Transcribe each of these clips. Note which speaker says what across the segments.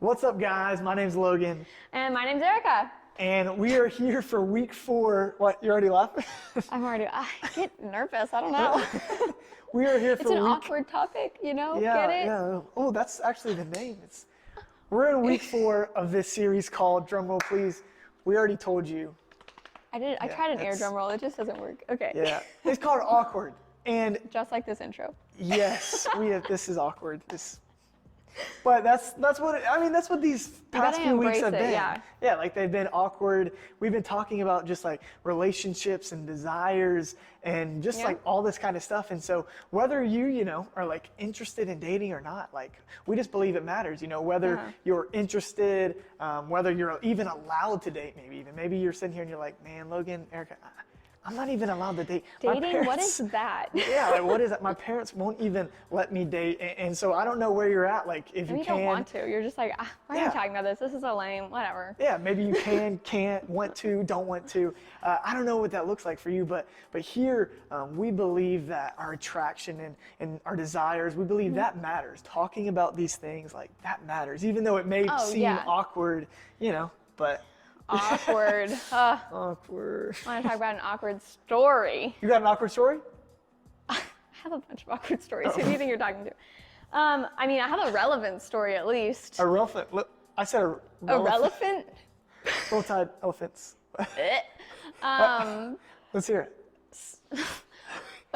Speaker 1: What's up, guys? My name's Logan.
Speaker 2: And my name's Erica.
Speaker 1: And we are here for week 4. What, you already laughing?
Speaker 2: I get nervous. I don't know.
Speaker 1: We are here for
Speaker 2: It's an awkward topic, you know?
Speaker 1: Yeah,
Speaker 2: Get it?
Speaker 1: yeah. Oh, that's actually the name. We're in week 4 of this series called, drumroll please, we already told you.
Speaker 2: I tried an air drum roll. It just doesn't work. Okay.
Speaker 1: Yeah, it's called awkward. And
Speaker 2: just like this intro.
Speaker 1: yes, this is awkward. But that's what these past few weeks have been. Yeah, like they've been awkward. We've been talking about just like relationships and desires and just like all this kind of stuff. And so whether you are like interested in dating or not, like we just believe it matters, whether you're interested, whether you're even allowed to date, maybe you're sitting here and you're like, man, Logan, Erica, I'm not even allowed to date.
Speaker 2: Dating? What is that?
Speaker 1: Yeah, like what is that? My parents won't even let me date. And so I don't know where you're at. Like if you
Speaker 2: don't want to. You're just like, why are you talking about this? This is so lame. Whatever.
Speaker 1: Yeah, maybe you can't, want to, don't want to. I don't know what that looks like for you, but here we believe that our attraction and our desires, we believe that matters. Talking about these things, like that matters, even though it may seem awkward, but...
Speaker 2: Awkward.
Speaker 1: Awkward.
Speaker 2: I want to talk about an awkward story.
Speaker 1: You got an awkward story?
Speaker 2: I have a bunch of awkward stories. Who do you think you're talking to? I have a relevant story at least.
Speaker 1: A relevant? I said a
Speaker 2: relevant.
Speaker 1: Roll-tide elephants. Let's hear it.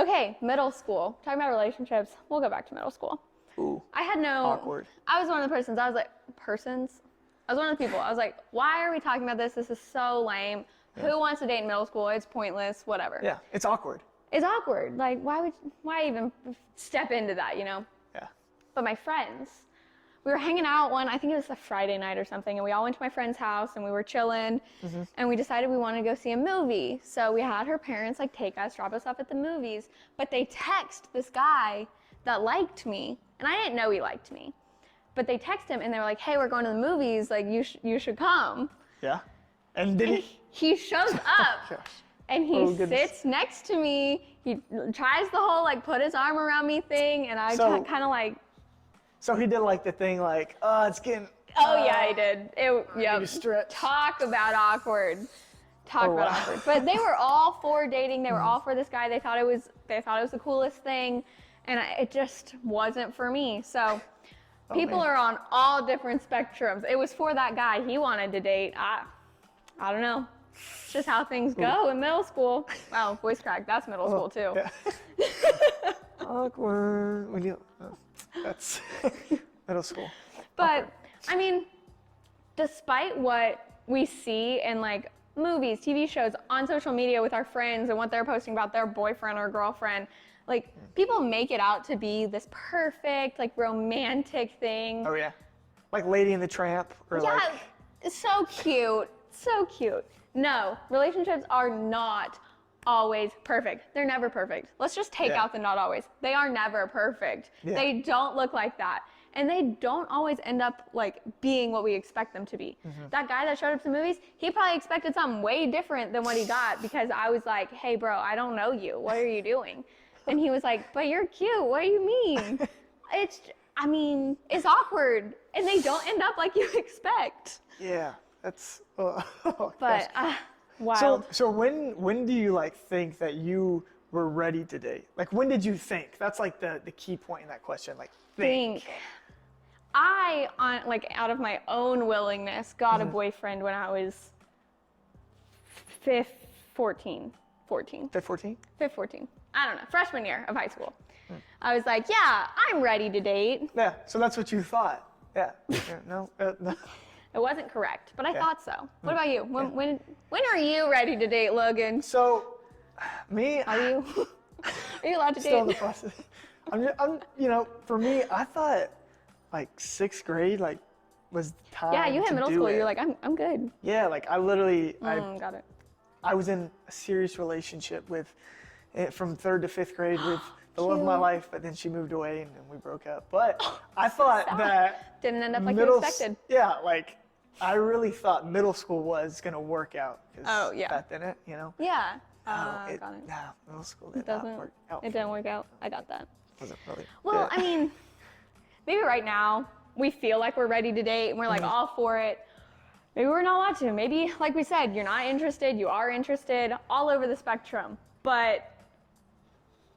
Speaker 2: Okay, middle school. Talking about relationships. We'll go back to middle school.
Speaker 1: Ooh.
Speaker 2: I had no...
Speaker 1: Awkward.
Speaker 2: I was one of the persons. I was like, I was one of the people. I was like, why are we talking about this? This is so lame. Yeah. Who wants to date in middle school? It's pointless, whatever.
Speaker 1: Yeah, it's awkward.
Speaker 2: It's awkward. Like, why even step into that,
Speaker 1: Yeah.
Speaker 2: But my friends, we were hanging out I think it was a Friday night or something, and we all went to my friend's house, and we were chilling, and we decided we wanted to go see a movie. So we had her parents, take us, drop us off at the movies, but they text this guy that liked me, and I didn't know he liked me. But they text him and they were like, hey, we're going to the movies. Like, you should come. Yeah. And he shows up and he sits next to me. He tries the whole, put his arm around me thing. And I kind of like.
Speaker 1: So he did the thing it's getting.
Speaker 2: Oh, yeah, he did.
Speaker 1: Stretch.
Speaker 2: Talk about awkward. About awkward. But they were all for dating. They were all for this guy. They thought it was the coolest thing. And it just wasn't for me. So. People are on all different spectrums. It was for that guy. He wanted to date. I don't know. It's just how things go in middle school. Wow, voice crack. That's middle school too.
Speaker 1: Yeah. Awkward. That's middle school.
Speaker 2: But despite what we see in movies, TV shows, on social media with our friends and what they're posting about their boyfriend or girlfriend, people make it out to be this perfect, romantic thing.
Speaker 1: Oh, yeah. Like Lady and the Tramp? Or
Speaker 2: so cute. So cute. No, relationships are not always perfect. They're never perfect. Let's just take out the not always. They are never perfect. Yeah. They don't look like that. And they don't always end up, being what we expect them to be. That guy that showed up to the movies, he probably expected something way different than what he got because I was like, hey, bro, I don't know you. What are you doing? And he was like, but you're cute. What do you mean? It's awkward. And they don't end up like you expect.
Speaker 1: Yeah, that's...
Speaker 2: but, wild.
Speaker 1: So when do you, think that you were ready to date? When did you think? That's, the key point in that question. Think.
Speaker 2: I, out of my own willingness, got a boyfriend when I was 14. 14?
Speaker 1: 14?
Speaker 2: 14. I don't know, freshman year of high school. I was like, yeah, I'm ready to date.
Speaker 1: Yeah, so that's what you thought. Yeah. No.
Speaker 2: It wasn't correct, but I thought so. What about you? When are you ready to date, Logan?
Speaker 1: So, me...
Speaker 2: Are you? Are you allowed to date?
Speaker 1: Still in the process. I'm for me, I thought, 6th grade, was the time to do it.
Speaker 2: Yeah, you hit middle school, you're like, I'm good.
Speaker 1: Yeah, I literally...
Speaker 2: got it.
Speaker 1: I was in a serious relationship from 3rd to 5th grade with the love of my life, but then she moved away and we broke up. But I thought that...
Speaker 2: Didn't end up like you expected.
Speaker 1: Yeah, I really thought middle school was going to work out.
Speaker 2: Oh, yeah.
Speaker 1: That didn't,
Speaker 2: Yeah.
Speaker 1: Got it.
Speaker 2: No,
Speaker 1: middle school did not work out.
Speaker 2: It didn't work out. I got that.
Speaker 1: Wasn't really.
Speaker 2: Well, maybe right now, we feel like we're ready to date and we're like all for it. Maybe we're not allowed to. Maybe, like we said, you're not interested, you are interested, all over the spectrum. But,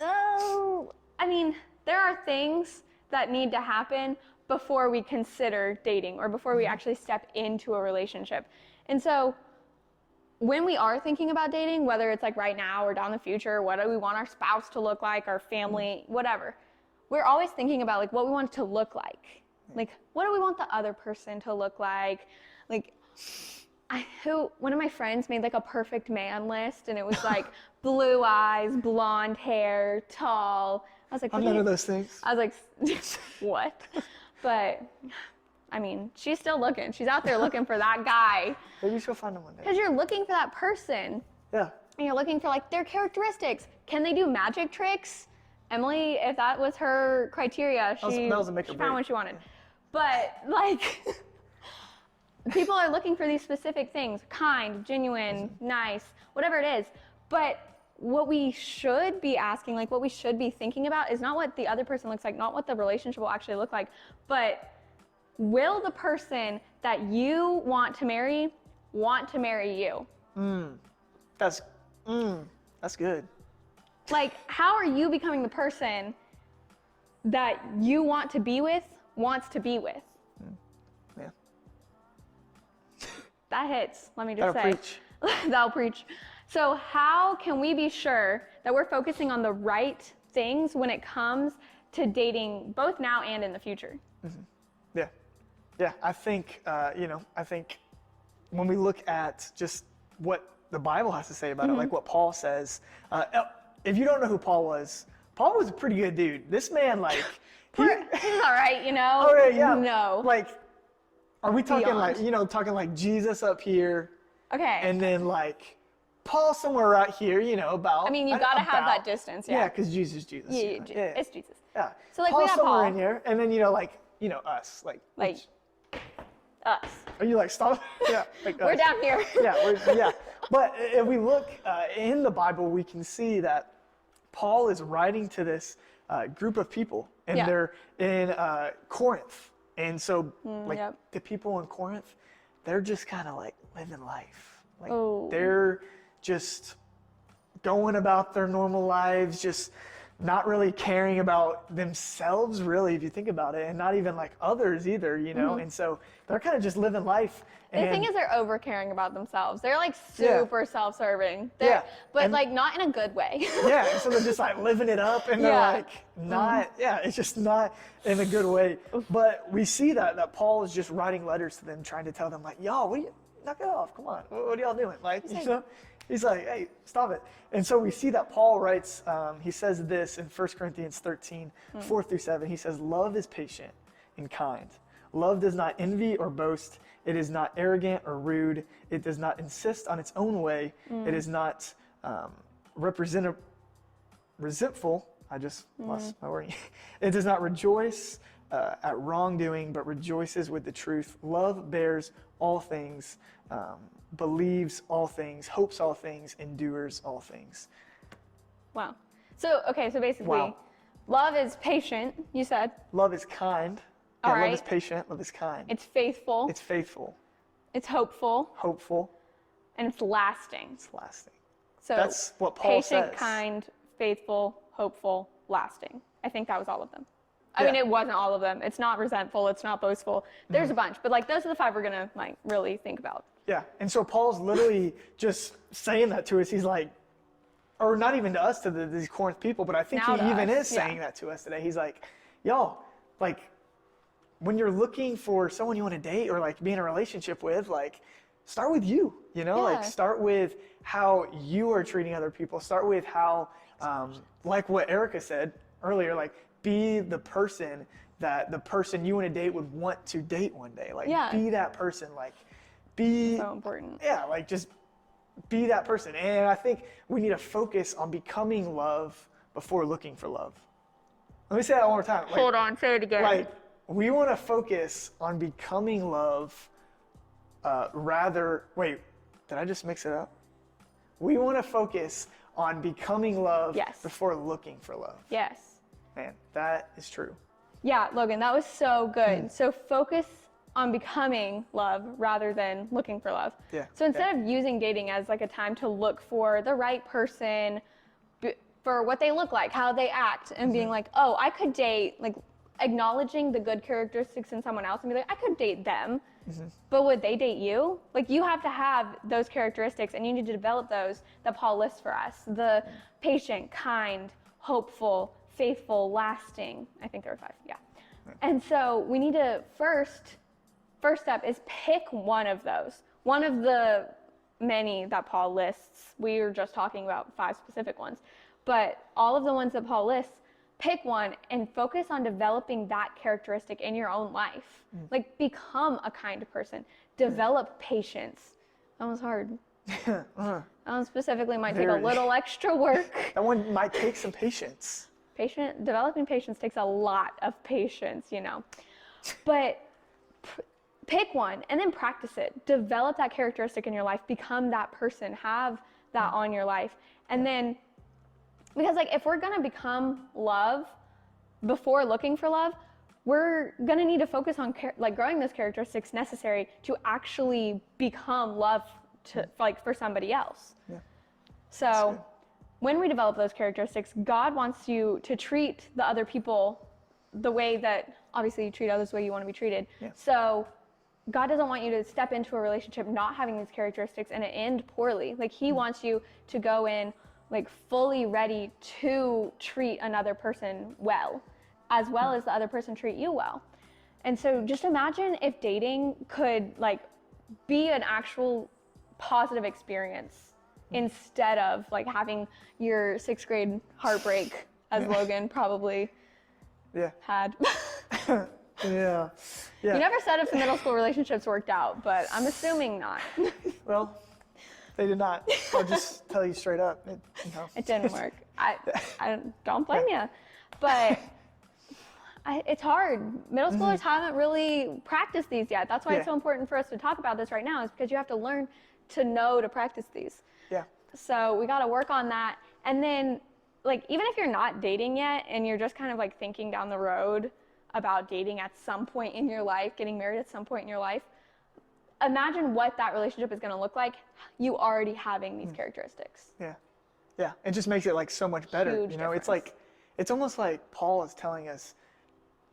Speaker 2: I mean, there are things that need to happen before we consider dating or before we actually step into a relationship. And so when we are thinking about dating, whether it's like right now or down the future, what do we want our spouse to look like, our family, whatever, we're always thinking about like what we want it to look like. Like, what do we want the other person to look like? Like, one of my friends made like a perfect man list, and it was like blue eyes, blonde hair, tall. I was like,
Speaker 1: I'm none of those things.
Speaker 2: I was like, what? But I mean, she's still looking. She's out there looking for that guy.
Speaker 1: Maybe she'll find him one day.
Speaker 2: Because you're looking for that person.
Speaker 1: Yeah.
Speaker 2: And you're looking for like their characteristics. Can they do magic tricks? Emily, if that was her criteria, she found what she wanted. But like, people are looking for these specific things: kind, genuine, nice, whatever it is. But what we should be asking, like what we should be thinking about, is not what the other person looks like, not what the relationship will actually look like, but will the person that you want to marry you?
Speaker 1: That's good.
Speaker 2: Like, how are you becoming the person that you want to be with, wants to be with?
Speaker 1: Yeah.
Speaker 2: That hits, let me just
Speaker 1: That'll
Speaker 2: say.
Speaker 1: preach.
Speaker 2: That'll preach. So how can we be sure that we're focusing on the right things when it comes to dating, both now and in the future?
Speaker 1: Yeah. Yeah, I think, I think when we look at just what the Bible has to say about it, like what Paul says, if you don't know who Paul was a pretty good dude. This man, like,
Speaker 2: he's all right, you know?
Speaker 1: Oh, yeah.
Speaker 2: No.
Speaker 1: Like, are we talking
Speaker 2: Beyond.
Speaker 1: like Jesus up here?
Speaker 2: Okay.
Speaker 1: And then like Paul somewhere right here, about.
Speaker 2: I mean, you gotta have that distance, yeah.
Speaker 1: Yeah, because Jesus is Jesus.
Speaker 2: Yeah, it's Jesus.
Speaker 1: Yeah.
Speaker 2: So like
Speaker 1: Paul
Speaker 2: we got
Speaker 1: somewhere
Speaker 2: Paul.
Speaker 1: in here, and then us, like
Speaker 2: us.
Speaker 1: Are you like stop? Yeah, like
Speaker 2: We're
Speaker 1: us.
Speaker 2: down here.
Speaker 1: Yeah. But if we look in the Bible, we can see that Paul is writing to this group of people, and they're in Corinth. And so, the people in Corinth, they're just kind of like living life. Like they're just going about their normal lives, just not really caring about themselves, really, if you think about it, and not even like others either, And so they're kind of just living life.
Speaker 2: The thing is, they're over caring about themselves. They're like super self-serving. But like not in a good way.
Speaker 1: Yeah, and so they're just like living it up, and they're like not. Yeah, it's just not in a good way. But we see that Paul is just writing letters to them, trying to tell them like, y'all, what are you? Knock it off! Come on, what are y'all doing? Like, he's like, hey, stop it. And so we see that Paul writes. He says this in 1 Corinthians 13, 4-7. He says, "Love is patient and kind. Love does not envy or boast. It is not arrogant or rude. It does not insist on its own way. It is not resentful." I just lost my wording. "It does not rejoice at wrongdoing, but rejoices with the truth. Love bears all things, believes all things, hopes all things, endures all things."
Speaker 2: Wow. So basically, love is patient, you said.
Speaker 1: Love is kind.
Speaker 2: All right.
Speaker 1: Love is patient. Love is kind.
Speaker 2: It's faithful.
Speaker 1: It's faithful.
Speaker 2: It's hopeful.
Speaker 1: Hopeful.
Speaker 2: And it's lasting.
Speaker 1: It's lasting.
Speaker 2: So
Speaker 1: that's what Paul says.
Speaker 2: Patient, kind, faithful, hopeful, lasting. I think that was all of them. I mean, it wasn't all of them. It's not resentful. It's not boastful. There's a bunch, but like those are the 5 we're gonna like really think about.
Speaker 1: Yeah, and so Paul's literally just saying that to us. He's like, or not even to us, to these Corinth people, but I think
Speaker 2: now
Speaker 1: he even
Speaker 2: us.
Speaker 1: is saying that to us today. He's like, y'all, like, when you're looking for someone you want to date or like be in a relationship with, like, start with you, like start with how you are treating other people. Start with how, like what Erica said earlier, like be the person that the person you want to date would want to date one day. Like be that person, like be
Speaker 2: so important.
Speaker 1: Yeah, like just be that person. And I think we need to focus on becoming love before looking for love. Let me say that one more time. Like,
Speaker 2: hold on, say it again.
Speaker 1: Like, we want to focus on becoming love wait, did I just mix it up? We want to focus on becoming love before looking for love.
Speaker 2: Yes.
Speaker 1: Man, that is true.
Speaker 2: Yeah, Logan, that was so good. So focus on becoming love rather than looking for love.
Speaker 1: Yeah.
Speaker 2: So instead of using dating as like a time to look for the right person, for what they look like, how they act, and being like, oh, I could date, like acknowledging the good characteristics in someone else and be like, I could date them, but would they date you? Like, you have to have those characteristics, and you need to develop those that Paul lists for us. The patient, kind, hopeful, faithful, lasting. I think there were 5, yeah. And so we need to first step is pick one of those. One of the many that Paul lists. We were just talking about 5 specific ones. But all of the ones that Paul lists, pick one and focus on developing that characteristic in your own life. Like, become a kind person. Develop patience. That was hard. That one specifically might take a little extra work.
Speaker 1: That one might take some patience.
Speaker 2: Developing patience takes a lot of patience, you know. But pick one and then practice it. Develop that characteristic in your life. Become that person. Have that on your life. And then, because like if we're gonna become love before looking for love, we're gonna need to focus on like growing those characteristics necessary to actually become love to like for somebody else. Yeah. So when we develop those characteristics, God wants you to treat the other people the way that obviously you treat others the way you want to be treated. Yeah. So God doesn't want you to step into a relationship not having these characteristics and it end poorly. Like, he wants you to go in like fully ready to treat another person well as the other person treat you well. And so just imagine if dating could like be an actual positive experience instead of like having your 6th grade heartbreak, as Logan probably had.
Speaker 1: Yeah.
Speaker 2: You never said if the middle school relationships worked out, but I'm assuming not.
Speaker 1: Well, they did not. I'll just tell you straight up.
Speaker 2: It didn't work. I don't blame you. But it's hard. Middle schoolers haven't really practiced these yet. That's why it's so important for us to talk about this right now, is because you have to learn to know to practice these. Yeah. So we got to work on that. And then, like, even if you're not dating yet and you're just kind of like thinking down the road about dating at some point in your life, getting married at some point in your life, imagine what that relationship is going to look like, you already having these characteristics.
Speaker 1: Yeah. Yeah. It just makes it like so much better.
Speaker 2: Huge difference.
Speaker 1: It's like, it's almost like Paul is telling us,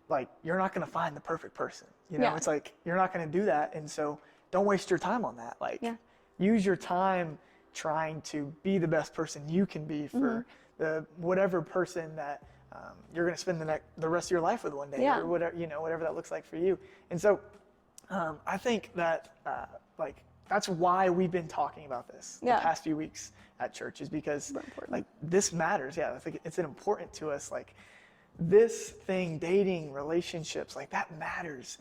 Speaker 1: like, you're not going to find the perfect person. It's like, you're not going to do that. And so don't waste your time on that. Like, use your time trying to be the best person you can be for the whatever person that you're going to spend the rest of your life with one day, or whatever, whatever that looks like for you. And so I think that like that's why we've been talking about this the past few weeks at church, is because like this matters. I think it's important to us. Like, this thing, dating, relationships, like that matters,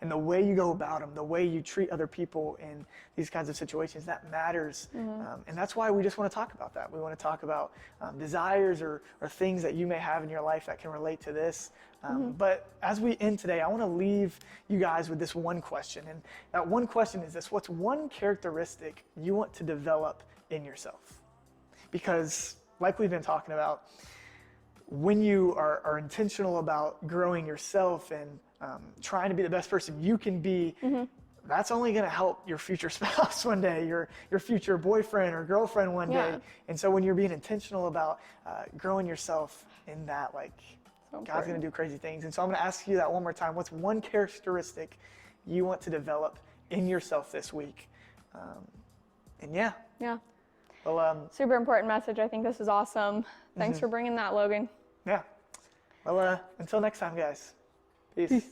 Speaker 1: and the way you go about them, the way you treat other people in these kinds of situations, that matters. And that's why we just want to talk about that. We want to talk about desires or things that you may have in your life that can relate to this. But as we end today, I want to leave you guys with this one question. And that one question is this: what's one characteristic you want to develop in yourself? Because like we've been talking about, when you are intentional about growing yourself and trying to be the best person you can be, that's only going to help your future spouse one day, your future boyfriend or girlfriend one day. And so when you're being intentional about growing yourself in that, like, God's going to do crazy things. And so I'm going to ask you that one more time. What's one characteristic you want to develop in yourself this week? Well,
Speaker 2: super important message. I think this is awesome. Thanks for bringing that, Logan.
Speaker 1: Yeah. Well, until next time, guys. Peace.